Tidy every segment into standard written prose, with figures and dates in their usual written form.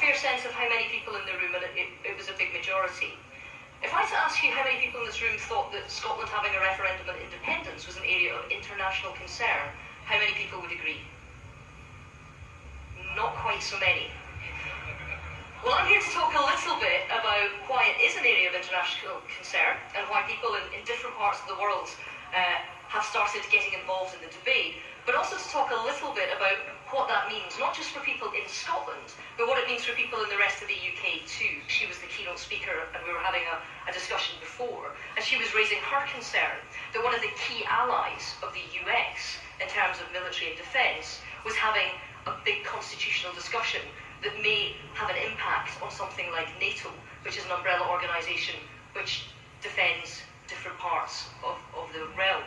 fair sense of how many people in the room, and it was a big majority. If I was to ask you how many people in this room thought that Scotland having a referendum on independence was an area of international concern, how many people would agree? Not quite so many. Well, I'm here to talk a little bit about why it is an area of international concern and why people in different parts of the world have started getting involved in the debate, but also to talk a little bit about what that means, not just for people in Scotland, but what it means for people in the rest of the UK too. She was the keynote speaker and we were having a discussion before, and she was raising her concern that one of the key allies of the US in terms of military and defence was having a big constitutional discussion that may have an impact on something like NATO, which is an umbrella organisation which defends different parts of the realm.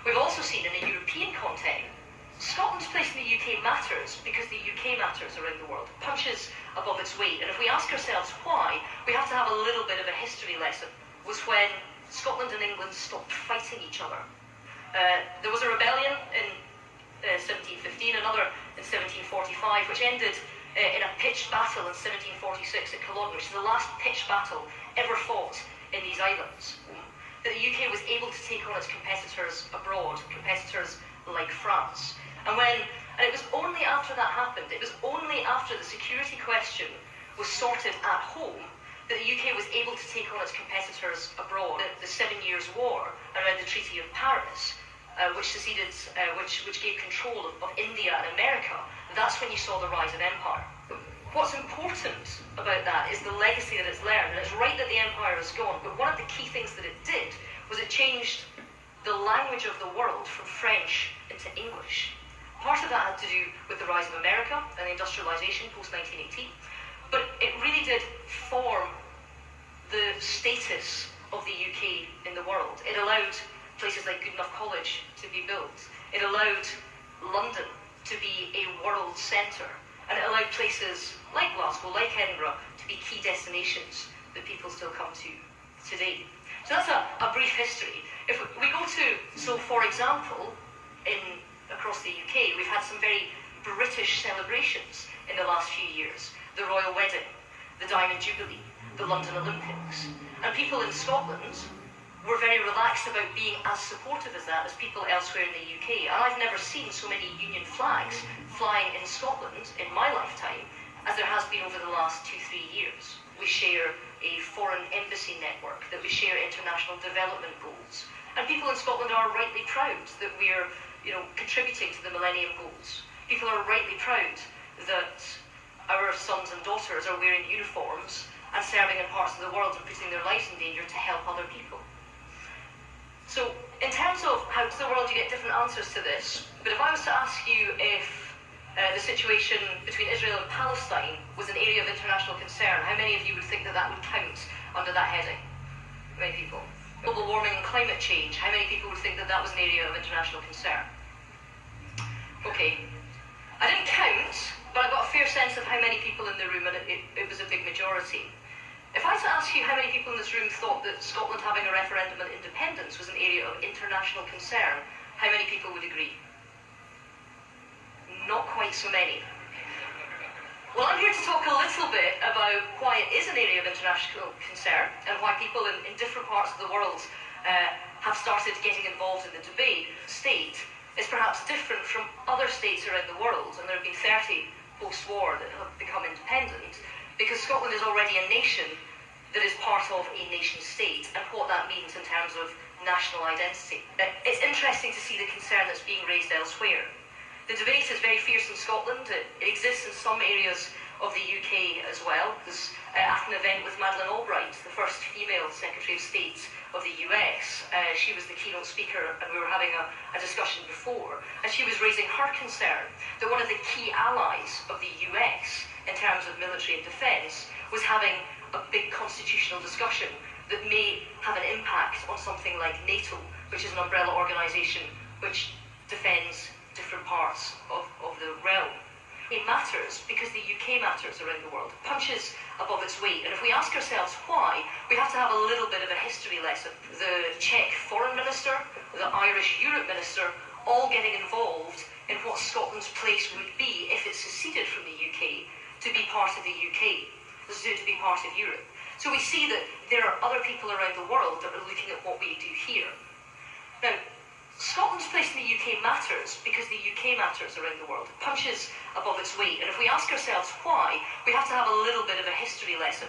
We've also seen in a European context, Scotland's place in the UK matters because the UK matters around the world. It punches above its weight. And if we ask ourselves why, we have to have a little bit of a history lesson. It was when Scotland and England stopped fighting each other. There was a rebellion in 1715, another in 1745, which ended in a pitched battle in 1746 at Culloden, which is the last pitched battle ever fought in these islands. That the UK was able to take on its competitors abroad, competitors like France. And it was only after that happened, it was only after the security question was sorted at home that the UK was able to take on its competitors abroad. The 7 Years' War around the Treaty of Paris, which gave control of India and America, that's when you saw the rise of empire. What's important about that is the legacy that it's learned, and it's right that the empire is gone, but one of the key things that it did was it changed the language of the world from French into English. Part of that had to do with the rise of America and the industrialisation post-1918, but it really did form the status of the UK in the world. It allowed places like Goodenough College to be built. It allowed London to be a world centre, and it allowed places like Glasgow, like Edinburgh, to be key destinations that people still come to today. So that's a brief history. If we go to, so for example, across the UK, we've had some very British celebrations in the last few years. The Royal Wedding, the Diamond Jubilee, the London Olympics. And people in Scotland were very relaxed about being as supportive as that as people elsewhere in the UK. And I've never seen so many Union flags flying in Scotland in my lifetime as there has been over the last 2-3 years. We share a foreign embassy network, that we share international development goals. And people in Scotland are rightly proud that we're contributing to the Millennium Goals. People are rightly proud that our sons and daughters are wearing uniforms and serving in parts of the world and putting their lives in danger to help other people. So, in terms of how to the world, you get different answers to this. But if I was to ask you if the situation between Israel and Palestine was an area of international concern, how many of you would think that that would count under that heading? How many people? Global warming and climate change, how many people would think that that was an area of international concern? Okay. I didn't count, but I got a fair sense of how many people in the room, and it was a big majority. If I was to ask you how many people in this room thought that Scotland having a referendum on independence was an area of international concern, how many people would agree? Not quite so many. Well, I'm here to talk a little bit about why it is an area of international concern and why people in different parts of the world have started getting involved in the debate. State is perhaps different from other states around the world, and there have been 30 post-war that have become independent, because Scotland is already a nation that is part of a nation state, and what that means in terms of national identity. It's interesting to see the concern that's being raised elsewhere. The debate is very fierce in Scotland. It exists in some areas of the UK as well. There's at an event with Madeleine Albright, the first female Secretary of State of the US. She was the keynote speaker and we were having a discussion before. And she was raising her concern that one of the key allies of the US in terms of military and defence was having a big constitutional discussion that may have an impact on something like NATO, which is an umbrella organisation which defends different parts of the realm. It matters because the UK matters around the world. It punches above its weight. And if we ask ourselves why, we have to have a little bit of a history lesson. The Czech foreign minister, the Irish Europe minister, all getting involved in what Scotland's place would be if it seceded from the UK to be part of the UK, as soon to be part of Europe. So we see that there are other people around the world that are looking at what we do here. Now, Scotland's place in the UK matters because the UK matters around the world. It punches above its weight. And if we ask ourselves why, we have to have a little bit of a history lesson.